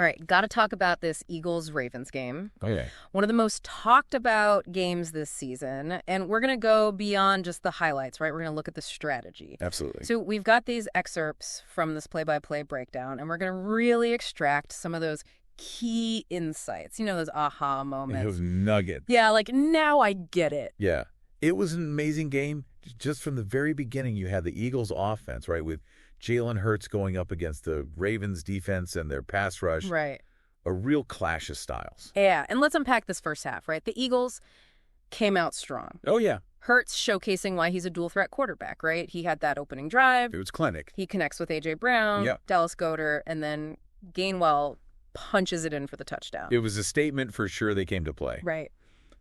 All right, got to talk about this Eagles-Ravens game. Oh, yeah. One of the most talked about games this season. And we're going to go beyond just the highlights, right? We're going to look at the strategy. Absolutely. So we've got these excerpts from this play-by-play breakdown, and we're going to really extract some of those key insights. You know, those aha moments. Those nuggets. Yeah, like, now I get it. Yeah. It was an amazing game. Just from the very beginning, you had the Eagles offense, right, with Jalen Hurts going up against the Ravens defense and their pass rush. Right. A real clash of styles. Yeah, and let's unpack this first half, right? The Eagles came out strong. Oh, yeah. Hurts showcasing why he's a dual-threat quarterback, right? He had that opening drive. It was clinic. He connects with A.J. Brown, Yep. Dallas Goedert, and then Gainwell punches it in for the touchdown. It was a statement for sure they came to play. Right.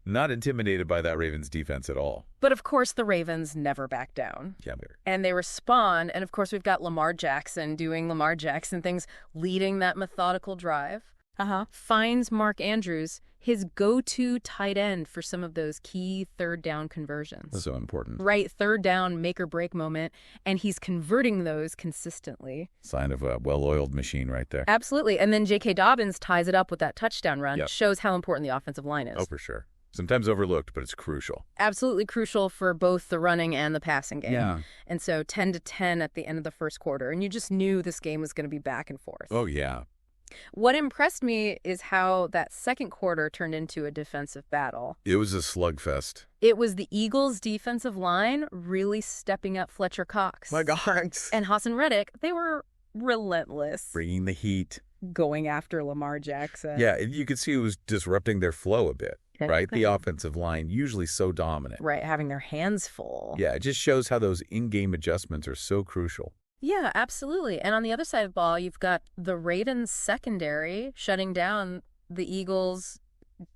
Not intimidated by that Ravens defense at all. But, of course, the Ravens never back down. Yeah, And they respond, and, of course, we've got Lamar Jackson doing Lamar Jackson things, leading that methodical drive. Finds Mark Andrews, his go-to tight end for some of those key third-down conversions. That's so important. Right, third-down make-or-break moment, and he's converting those consistently. Sign of a well-oiled machine right there. Absolutely. And then J.K. Dobbins ties it up with that touchdown run. Yep. Shows how important the offensive line is. Oh, for sure. Sometimes overlooked, but it's crucial. Absolutely crucial for both the running and the passing game. Yeah. And so 10-10 at the end of the first quarter. And you just knew this game was going to be back and forth. Oh, yeah. What impressed me is how that second quarter turned into a defensive battle. It was a slugfest. It was the Eagles' defensive line really stepping up Fletcher Cox. My God. And Hassan Reddick. They were relentless. Bringing the heat. Going after Lamar Jackson. Yeah, you could see it was disrupting their flow a bit, right? The offensive line, usually so dominant. Right, having their hands full. Yeah, it just shows how those in-game adjustments are so crucial. Yeah, absolutely. And on the other side of the ball, you've got the Ravens secondary shutting down the Eagles'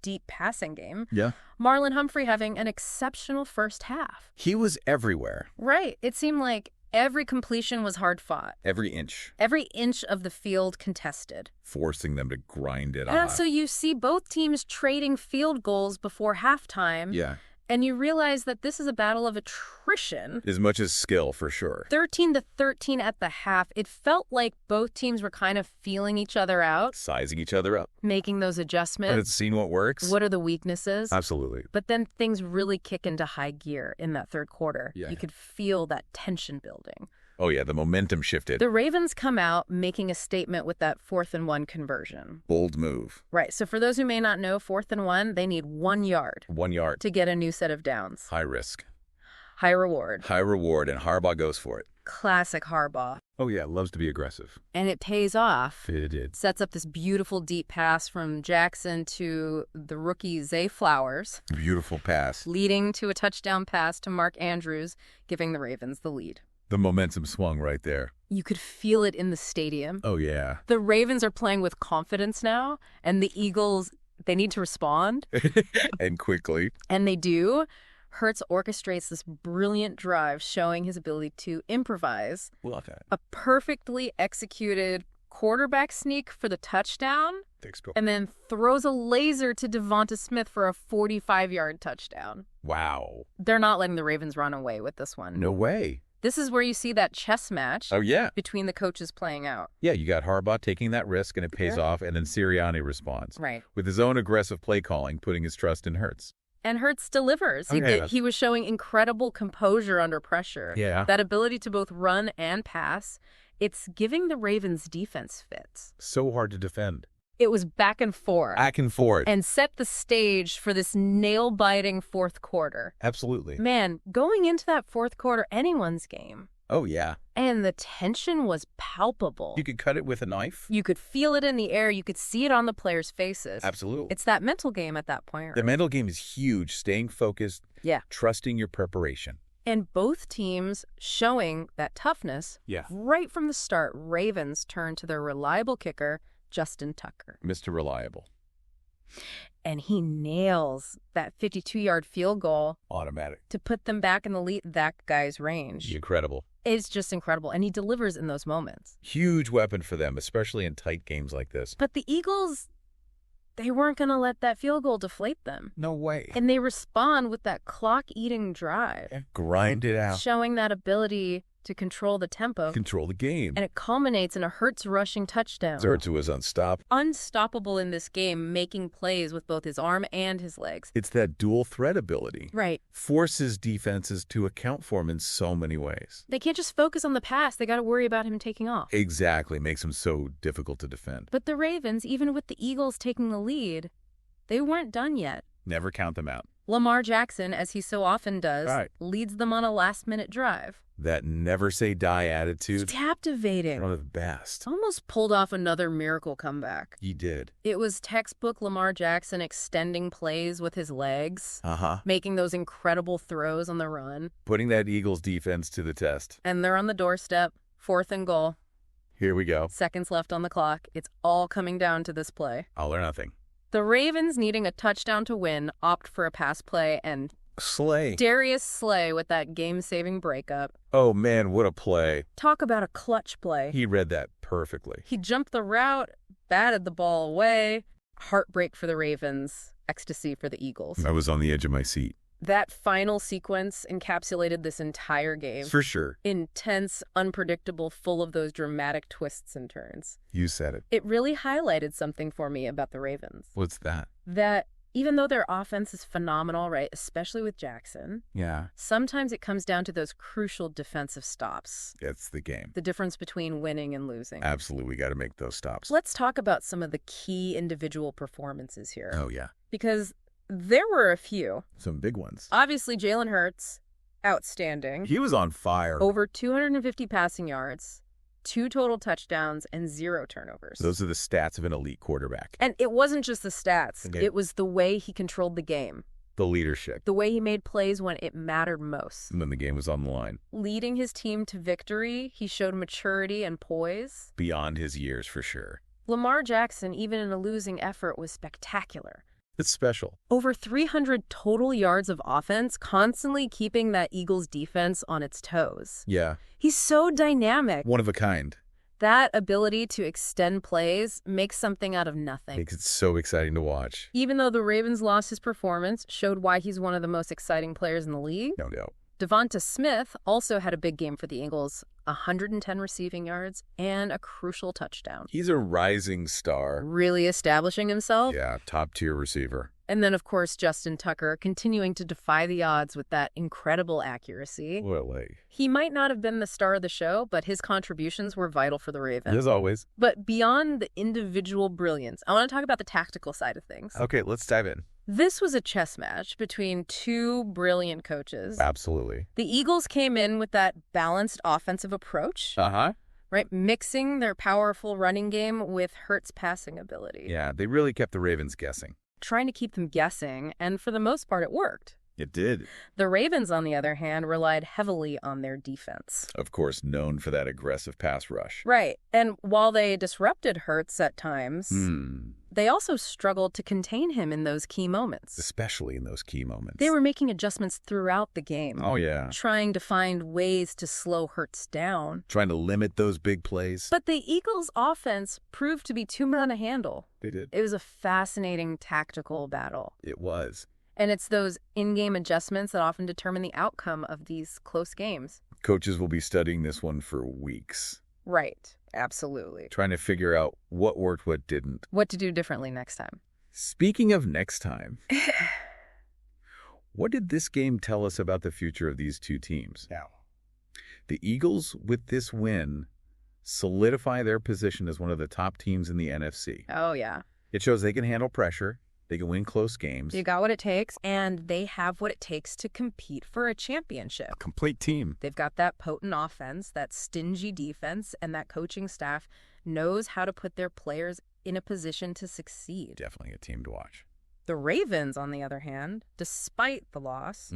deep passing game. Yeah. Marlon Humphrey having an exceptional first half. He was everywhere. Right. It seemed like every completion was hard fought. Every inch. Every inch of the field contested. Forcing them to grind it on. And so you see both teams trading field goals before halftime. Yeah. And you realize that this is a battle of attrition. As much as skill, for sure. 13-13 at the half. It felt like both teams were kind of feeling each other out. Sizing each other up. Making those adjustments. And it's seen what works. What are the weaknesses? Absolutely. But then things really kick into high gear in that third quarter. Yeah. You could feel that tension building. Oh, yeah, the momentum shifted. The Ravens come out making a statement with that 4th-and-1 conversion. Bold move. Right. So for those who may not know, 4th-and-1, they need 1 yard. 1 yard. To get a new set of downs. High risk. High reward. High reward, and Harbaugh goes for it. Classic Harbaugh. Oh, yeah, loves to be aggressive. And it pays off. It did. Sets up this beautiful deep pass from Jackson to the rookie Zay Flowers. Beautiful pass. Leading to a touchdown pass to Mark Andrews, giving the Ravens the lead. The momentum swung right there. You could feel it in the stadium. Oh, yeah. The Ravens are playing with confidence now, and the Eagles, they need to respond. And quickly. And they do. Hurts orchestrates this brilliant drive, showing his ability to improvise. Love that. A perfectly executed quarterback sneak for the touchdown, and then throws a laser to Devonta Smith for a 45-yard touchdown. Wow. They're not letting the Ravens run away with this one. No way. This is where you see that chess match between the coaches playing out. Yeah, you got Harbaugh taking that risk, and it pays off, and then Sirianni responds. Right. With his own aggressive play calling, putting his trust in Hurts. And Hurts delivers. He was showing incredible composure under pressure. Yeah. That ability to both run and pass. It's giving the Ravens defense fits. So hard to defend. It was back and forth. Back and forth. And set the stage for this nail-biting fourth quarter. Absolutely. Man, going into that fourth quarter, anyone's game. Oh, yeah. And the tension was palpable. You could cut it with a knife. You could feel it in the air. You could see it on the players' faces. Absolutely. It's that mental game at that point. The mental game is huge. Staying focused. Yeah. Trusting your preparation. And both teams showing that toughness. Yeah. Right from the start, Ravens turned to their reliable kicker, Justin Tucker. Mr. Reliable. And he nails that 52-yard field goal. Automatic. To put them back in the lead, that guy's range. Incredible. It's just incredible. And he delivers in those moments. Huge weapon for them, especially in tight games like this. But the Eagles, they weren't going to let that field goal deflate them. No way. And they respond with that clock-eating drive. Yeah, grind it out. Showing that ability to control the tempo. Control the game. And it culminates in a Hurts rushing touchdown. Hurts was unstoppable. Unstoppable in this game, making plays with both his arm and his legs. It's that dual threat ability. Right. Forces defenses to account for him in so many ways. They can't just focus on the pass. They got to worry about him taking off. Exactly. Makes him so difficult to defend. But the Ravens, even with the Eagles taking the lead, they weren't done yet. Never count them out. Lamar Jackson, as he so often does, leads them on a last-minute drive. That never-say-die attitude. It's captivating. One of the best. Almost pulled off another miracle comeback. He did. It was textbook Lamar Jackson extending plays with his legs. Making those incredible throws on the run. Putting that Eagles defense to the test. And they're on the doorstep. 4th and goal. Here we go. Seconds left on the clock. It's all coming down to this play. All or nothing. The Ravens, needing a touchdown to win, opt for a pass play, and Darius Slay with that game-saving breakup. Oh, man, what a play. Talk about a clutch play. He read that perfectly. He jumped the route, batted the ball away. Heartbreak for the Ravens, ecstasy for the Eagles. I was on the edge of my seat. That final sequence encapsulated this entire game. For sure. Intense, unpredictable, full of those dramatic twists and turns. You said it. It really highlighted something for me about the Ravens. What's that? That even though their offense is phenomenal, right, especially with Jackson, sometimes it comes down to those crucial defensive stops. It's the game. The difference between winning and losing. Absolutely, we got to make those stops. Let's talk about some of the key individual performances here. Oh, yeah. Because there were a few. Some big ones. Obviously, Jalen Hurts, outstanding. He was on fire. Over 250 passing yards, 2 total touchdowns, and 0 turnovers. Those are the stats of an elite quarterback. And it wasn't just the stats. Okay. It was the way he controlled the game. The leadership. The way he made plays when it mattered most. When the game was on the line. Leading his team to victory, he showed maturity and poise. Beyond his years, for sure. Lamar Jackson, even in a losing effort, was spectacular. It's special. Over 300 total yards of offense, constantly keeping that Eagles defense on its toes. Yeah. He's so dynamic. One of a kind. That ability to extend plays makes something out of nothing. Makes it so exciting to watch. Even though the Ravens lost his performance, showed why he's one of the most exciting players in the league. No doubt. Devonta Smith also had a big game for the Eagles, 110 receiving yards and a crucial touchdown. He's a rising star. Really establishing himself. Yeah, top-tier receiver. And then, of course, Justin Tucker continuing to defy the odds with that incredible accuracy. What a leg. He might not have been the star of the show, but his contributions were vital for the Ravens. As always. But beyond the individual brilliance, I want to talk about the tactical side of things. Okay, let's dive in. This was a chess match between 2 brilliant coaches. Absolutely. The Eagles came in with that balanced offensive approach. Right? Mixing their powerful running game with Hurts' passing ability. Yeah, they really kept the Ravens guessing. Trying to keep them guessing, and for the most part, it worked. It did. The Ravens, on the other hand, relied heavily on their defense. Of course, known for that aggressive pass rush. Right. And while they disrupted Hurts at times, they also struggled to contain him in those key moments. Especially in those key moments. They were making adjustments throughout the game. Oh, yeah. Trying to find ways to slow Hurts down. Trying to limit those big plays. But the Eagles' offense proved to be too much to handle. They did. It was a fascinating tactical battle. It was. And it's those in-game adjustments that often determine the outcome of these close games. Coaches will be studying this one for weeks. Right. Absolutely. Trying to figure out what worked, what didn't. What to do differently next time. Speaking of next time, what did this game tell us about the future of these two teams? Now, the Eagles, with this win, solidify their position as one of the top teams in the NFC. Oh, yeah. It shows they can handle pressure. They can win close games. You got what it takes, and they have what it takes to compete for a championship. A complete team. They've got that potent offense, that stingy defense, and that coaching staff knows how to put their players in a position to succeed. Definitely a team to watch. The Ravens, on the other hand, despite the loss,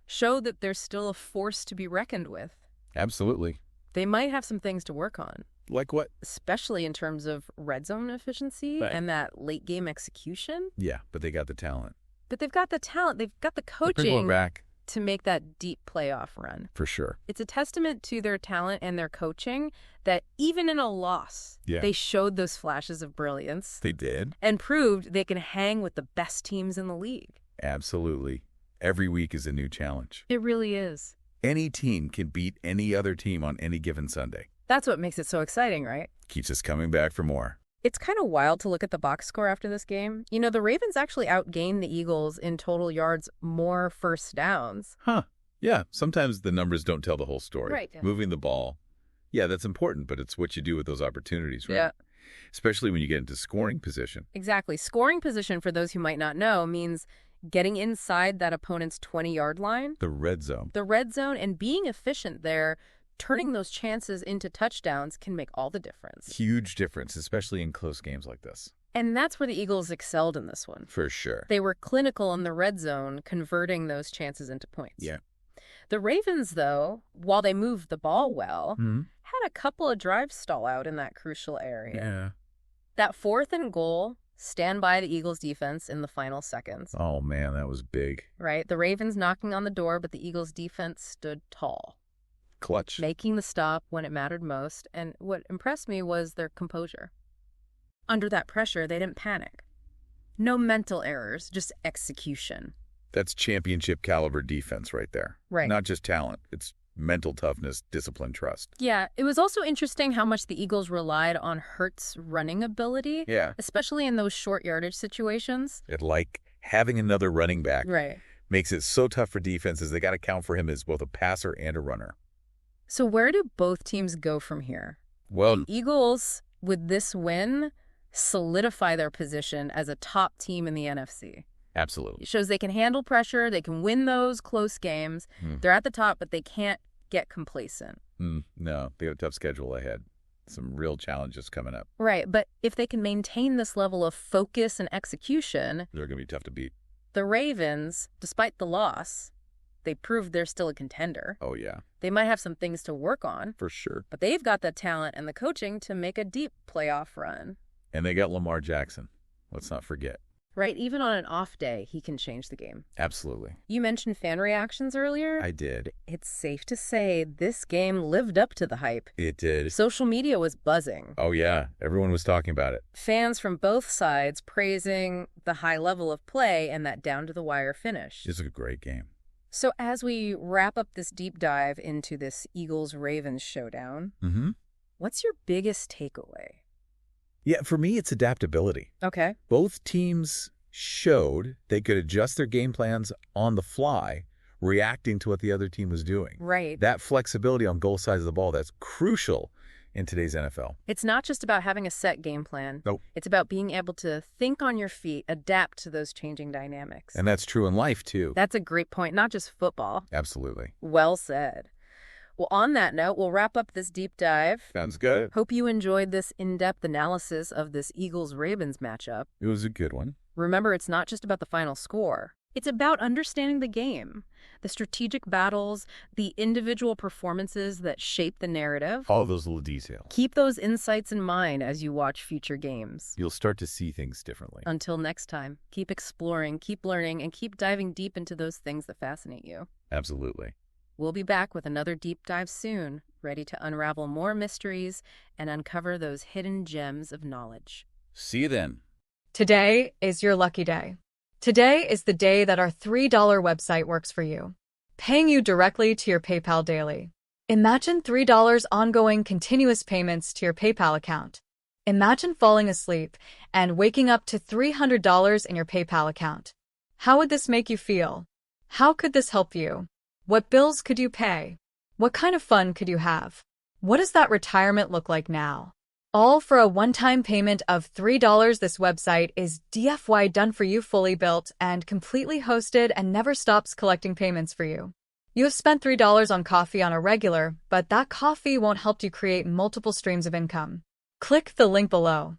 show that they're still a force to be reckoned with. Absolutely. They might have some things to work on. Like what? Especially in terms of red zone efficiency and that late game execution. Yeah, but they got the talent. But they've got the talent. They've got the coaching back. to make that deep playoff run. For sure. It's a testament to their talent and their coaching that even in a loss, they showed those flashes of brilliance. They did. And proved they can hang with the best teams in the league. Absolutely. Every week is a new challenge. It really is. Any team can beat any other team on any given Sunday. That's what makes it so exciting, right? Keeps us coming back for more. It's kind of wild to look at the box score after this game. You know, the Ravens actually outgained the Eagles in total yards, more first downs. Huh. Yeah, sometimes the numbers don't tell the whole story. Right. Yeah. Moving the ball, yeah, that's important, but it's what you do with those opportunities, right? Yeah. Especially when you get into scoring position. Exactly. Scoring position, for those who might not know, means getting inside that opponent's 20-yard line. The red zone. The red zone, and being efficient there, turning those chances into touchdowns can make all the difference. Huge difference, especially in close games like this. And that's where the Eagles excelled in this one. For sure. They were clinical in the red zone, converting those chances into points. Yeah. The Ravens, though, while they moved the ball well, had a couple of drives stall out in that crucial area. Yeah. That 4th and goal, stand by the Eagles' defense in the final seconds. Oh, man, that was big. Right? The Ravens knocking on the door, but the Eagles' defense stood tall. Clutch. Making the stop when it mattered most. And what impressed me was their composure. Under that pressure, they didn't panic. No mental errors, just execution. That's championship caliber defense right there. Right. Not just talent. It's mental toughness, discipline, trust. Yeah, it was also interesting how much the Eagles relied on Hurts' running ability. Yeah. Especially in those short yardage situations. It like having another running back. Right. Makes it so tough for defenses. They got to count for him as both a passer and a runner. So where do both teams go from here? Well, the Eagles, with this win, solidify their position as a top team in the NFC. Absolutely. It shows they can handle pressure, they can win those close games. They're at the top, but they can't get complacent. No, they got a tough schedule ahead. Some real challenges coming up. Right, but if they can maintain this level of focus and execution, they're going to be tough to beat. The Ravens, despite the loss, they proved they're still a contender. Oh, yeah. They might have some things to work on. For sure. But they've got the talent and the coaching to make a deep playoff run. And they got Lamar Jackson. Let's not forget. Right, even on an off day, he can change the game. Absolutely. You mentioned fan reactions earlier. I did. It's safe to say this game lived up to the hype. It did. Social media was buzzing. Oh, yeah. Everyone was talking about it. Fans from both sides praising the high level of play and that down-to-the-wire finish. It's a great game. So as we wrap up this deep dive into this Eagles-Ravens showdown, what's your biggest takeaway? Yeah, for me, it's adaptability. Okay. Both teams showed they could adjust their game plans on the fly, reacting to what the other team was doing. Right. That flexibility on both sides of the ball, that's crucial in today's NFL. It's not just about having a set game plan. Nope. It's about being able to think on your feet, adapt to those changing dynamics. And that's true in life, too. That's a great point, not just football. Absolutely. Well said. Well, on that note, we'll wrap up this deep dive. Sounds good. Hope you enjoyed this in-depth analysis of this Eagles-Ravens matchup. It was a good one. Remember, it's not just about the final score. It's about understanding the game, the strategic battles, the individual performances that shape the narrative. All those little details. Keep those insights in mind as you watch future games. You'll start to see things differently. Until next time, keep exploring, keep learning, and keep diving deep into those things that fascinate you. Absolutely. We'll be back with another deep dive soon, ready to unravel more mysteries and uncover those hidden gems of knowledge. See you then. Today is your lucky day. Today is the day that our $3 website works for you, paying you directly to your PayPal daily. Imagine $3 ongoing continuous payments to your PayPal account. Imagine falling asleep and waking up to $300 in your PayPal account. How would this make you feel? How could this help you? What bills could you pay? What kind of fun could you have? What does that retirement look like now? All for a one-time payment of $3. This website is DFY done for you, fully built and completely hosted, and never stops collecting payments for you. You have spent $3 on coffee on a regular, but that coffee won't help you create multiple streams of income. Click the link below.